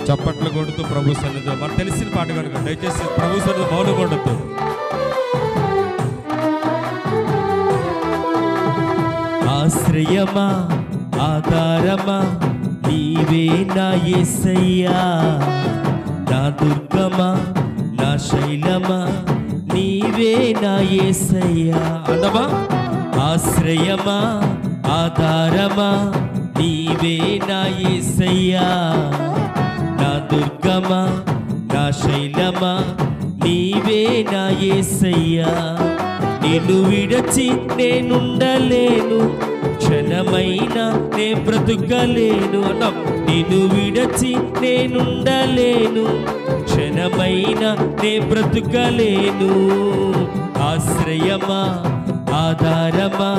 చప్పట్లు కొడుతూ ప్రభు సన్నిధిలో మనకు తెలిసిన పాట కనుక దయచేసి ప్రభు సన్నిధిలో మౌనం ఉండొద్దు. ఆశ్రయమా ఆధారమా నీవే నా యేసయ్యా, నా దుర్గమా నా శైలమా నీవే నా యేసయ్యా. అందమా ఆశ్రయమా ఆధారమా నీవే నా యేసయ్యా, నా దుర్గమా నా శైలమా నీవే నా యేసయ్యా. నిన్ను విడచి నేనుండలేను, క్షణమైనా నే బ్రతుకలేను అన్నాం. నిన్ను విడచి నేనుండలేను, క్షణమైనా నే బ్రతుకలేను. ఆశ్రయమా ఆధారమా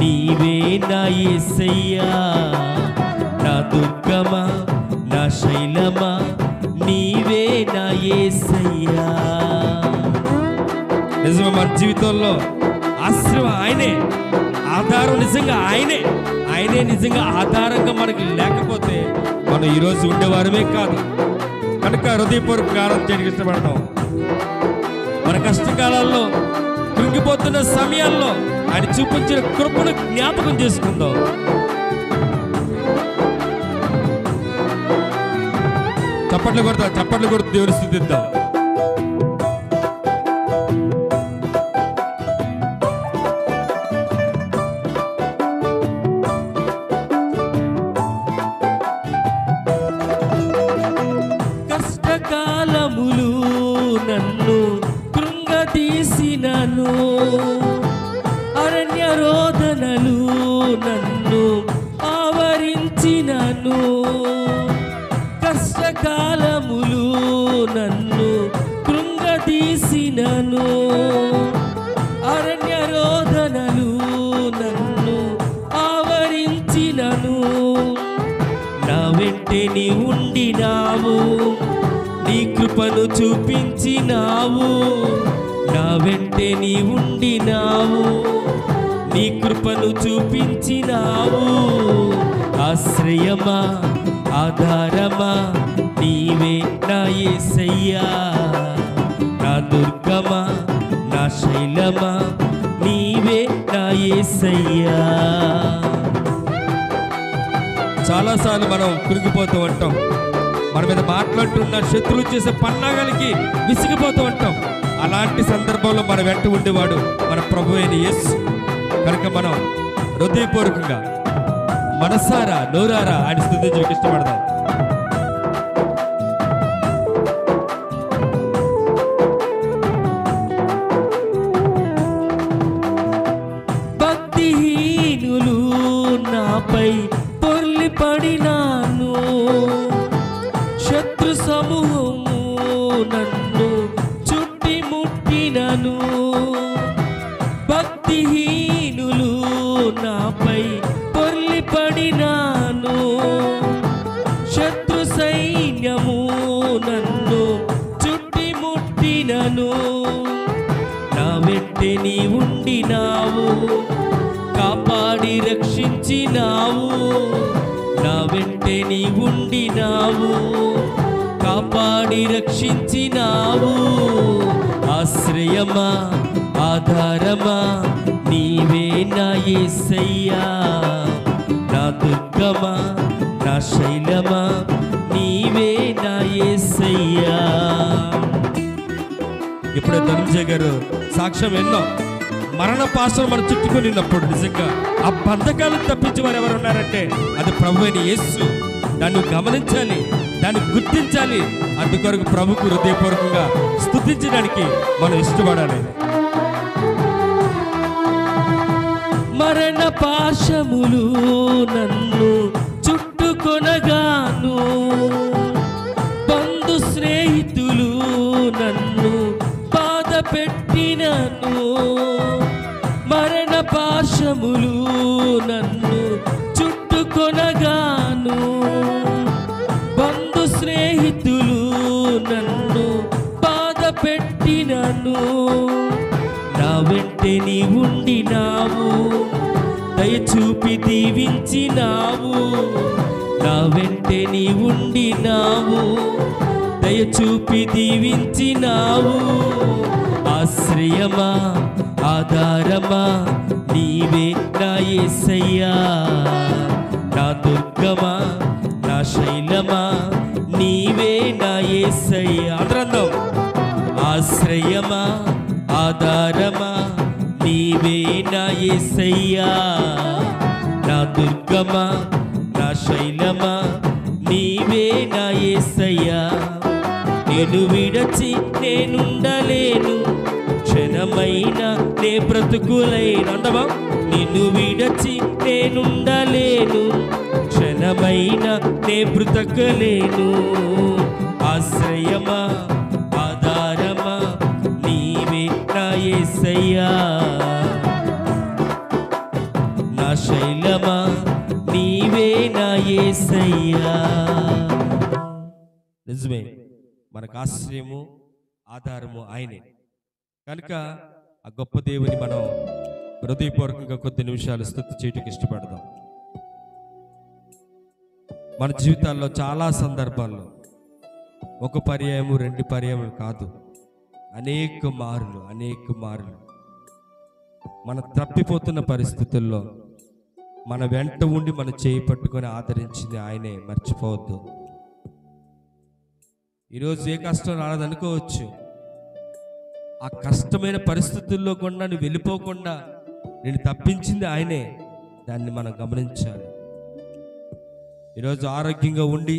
నీవే నా యేసయ్యా, నా దుర్గమా నా శైలమా నీవే నా యేసయ్యా. నిజమే, మన జీవితంలో ఆశ్రయం ఆయనే, ఆధారం నిజంగా ఆయనే నిజంగా ఆధారంగా మనకి లేకపోతే మనం ఈరోజు ఉండేవారమే కాదు. కనుక హృదయపూర్వక ఆరాధన చేయడానికి ఇష్టపడతాం. మన కష్టకాలాల్లో కృంగిపోతున్న సమయాల్లో ఆయన చూపించిన కృపను జ్ఞాపకం చేసుకుందాం. చప్పట్లు కొడుతూ దేవుని స్తుతిద్దాం. కష్టకాలములు నన్ను కృంగదీసినను, అరణ్య రోదనలు నన్ను ఆవరించినను. కష్టకాలములు నన్ను కృంగదీసినను, అరణ్య రోదనలు నన్ను ఆవరించినను. నా వెంటే నీ ఉండినావు, నీ కృపను చూపించినావు. నా వెంటే నీ ఉండినావు, నీ కృపను చూపించినావు. ఆశ్రయమా ఆధారమా నీవే నా యేసయ్యా, నా దుర్గమా నా శైలమా నీవే నా యేసయ్యా. చాలాసార్లు మనం కృంగిపోతూ ఉంటాం, మన మీద మాట్లాడుతున్న శత్రువులు చేసే పన్నాగాలకి విసిగిపోతూ ఉంటాం. అలాంటి సందర్భంలో మన వెంట ఉండేవాడు మన ప్రభు అయిన యేసు. కనుక మనం హృదయపూర్వకంగా మనసారా నోరారా ఆయన స్తుతించడానికి ఇష్టపడదాం. భక్తిహీనులు నాపై పొర్లి పడినాను, శత్రు సమూహము నన్ను చుట్టి ముట్టినను. భక్తిహీనులు నాపై పొర్లి పడినాను, శత్రు సైన్యము నన్ను చుట్టి ముట్టినను. నా వెంటే నీ ఉండినావు, కాపాడి రక్షించినావు. నా వెంటే నీ ఉండినావు, కాపాడి రక్షించినావు. ఆశ్రయమా ఆధారమా నీవే నా యేసయ్యా, నా దుర్గమా నా శైలమా నీవే నా యేసయ్యా. ఇప్పుడే ధనంజయ్ గారు సాక్ష్యం ఎన్నో మరణ పాశలు మనం చుట్టుకున్నప్పుడు నిజంగా ఆ బంధకాలు తప్పించి వారు ఎవరు ఉన్నారంటే అది ప్రభు అయిన యేసు. దాన్ని గమనించాలి, దాన్ని గుర్తించాలి. అందుకొరకు ప్రభుకు హృదయపూర్వకంగా స్తుతించడానికి మనం ఇష్టపడాలి. మరణ పాశములు నన్ను చుట్టుకొనగాను, బంధు స్నేహితులు నన్ను బాధ పెట్టినను. మరణ పాశములు నన్ను చుట్టుకొనగాను, బంధు స్నేహితులు నన్ను బాధ పెట్టినను. నా వెంటే నీ ఉండినావు, దయచూపి దీవించినావు. నా వెంటే నీ ఉండినావు, దయచూపి దీవించినావు. ఆశ్రయమా ఆధారమా నీవే నా యేసయ్యా, నా దుర్గమా నా శైలమా నీవే నా యేసయ్యా. అందరం ఆశ్రయమా ఆధారమా నీవే నా యేసయ్యా, నా దుర్గమా నా శైలమా నీవే నా యేసయ్యా. నేను విడచి నేనుండలేను, క్షణమైనా నే బ్రతుకులేను. అందమా నిన్ను విడచి నేనుండలేను, క్షణమైనా నే బ్రతుకలేను. ఆశ్రయమా ఆధారమా నీవే నా యేసయ్యా, నా శైలమా నీవే నా యేసయ్యా. నిజమే, మనకు ఆశ్రయము ఆధారము ఆయనే కనుక ఆ గొప్ప దేవుని మనం హృదయపూర్వకంగా కొద్ది నిమిషాలు స్తుతి చేయటకు ఇష్టపడదాం. మన జీవితాల్లో చాలా సందర్భాల్లో ఒక పర్యాయము రెండు పర్యాయములు కాదు, అనేక మారులు మన తప్పిపోతున్న పరిస్థితుల్లో మన వెంట ఉండి మన చేయి పట్టుకొని ఆదరించింది ఆయనే, మర్చిపోవద్దు. ఈరోజు ఏ కష్టం రాలేదనుకోవచ్చు, ఆ కష్టమైన పరిస్థితుల్లో కూడా నువ్వు వెళ్ళిపోకుండా నేను తప్పించింది ఆయనే, దాన్ని మనం గమనించాలి. ఈరోజు ఆరోగ్యంగా ఉండి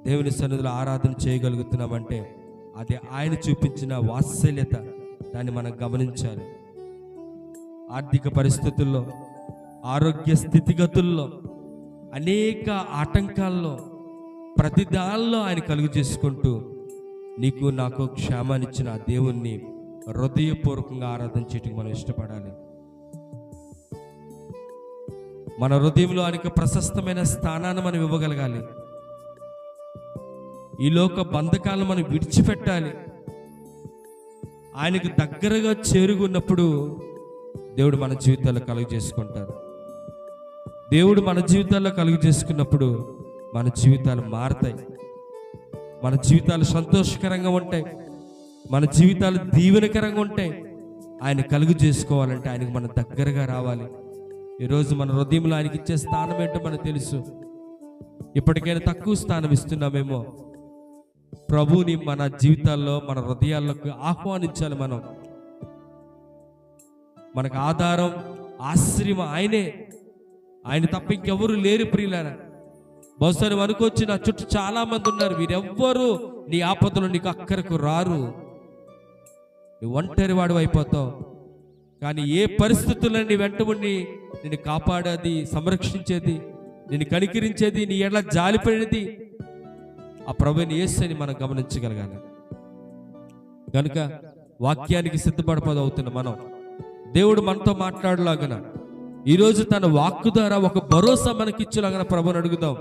దేవుని సన్నిధిలో ఆరాధన చేయగలుగుతున్నామంటే అది ఆయన చూపించిన వాత్సల్యత, దాన్ని మనం గమనించాలి. ఆర్థిక పరిస్థితుల్లో, ఆరోగ్య స్థితిగతుల్లో, అనేక ఆటంకాల్లో, ప్రతి దానిలో ఆయన కలుగు చేసుకుంటూ నీకు నాకు క్షేమాన్నిచ్చిన ఆ దేవుణ్ణి హృదయపూర్వకంగా ఆరాధన చేయడానికి మనం ఇష్టపడాలి. మన హృదయంలో ఆయనకు ప్రశస్తమైన స్థానాన్ని మనం ఇవ్వగలగాలి. ఈ లోక బంధకాలను మనం విడిచిపెట్టాలి. ఆయనకు దగ్గరగా చేరుగున్నప్పుడు దేవుడు మన జీవితాల్లో కలుగు చేసుకుంటారు. దేవుడు మన జీవితాల్లో కలుగు చేసుకున్నప్పుడు మన జీవితాలు మారుతాయి, మన జీవితాలు సంతోషకరంగా ఉంటాయి, మన జీవితాలు దీవెనకరంగా ఉంటాయి. ఆయన కలుగు చేసుకోవాలంటే ఆయనకు మనం దగ్గరగా రావాలి. ఈరోజు మన హృదయంలో ఆయనకి ఇచ్చే స్థానం ఏంటో మనకు తెలుసు. ఇప్పటికైనా తక్కువ స్థానం ఇస్తున్నామేమో. ప్రభువుని మన జీవితాల్లో, మన హృదయాల్లోకి ఆహ్వానించాలి. మనకు ఆధారం ఆశ్రయం ఆయనే, ఆయన తప్ప ఇంకెవరు లేరు ప్రియులారా. బహుశా నువ్వు అనుకోవచ్చు, నా చుట్టూ చాలా మంది ఉన్నారు, వీరెవ్వరూ నీ ఆపదలు నీకు అక్కరకు రారు, నువ్వు ఒంటరి వాడు అయిపోతావు. కానీ ఏ పరిస్థితుల్లో నీ వెంట ఉండి నిన్ను కాపాడేది, సంరక్షించేది, నిన్ను కనికరించేది, నీ ఎడల జాలిపడినది ఆ ప్రభువుని యేసుని మనం గమనించగలగాలి. కనుక వాక్యానికి సిద్ధపడిపోదవుతున్న మనం దేవుడు మనతో మాట్లాడలాగన ఈరోజు తన వాక్కు ద్వారా ఒక భరోసా మనకిచ్చేలాగా ప్రభువుని అడుగుదాం.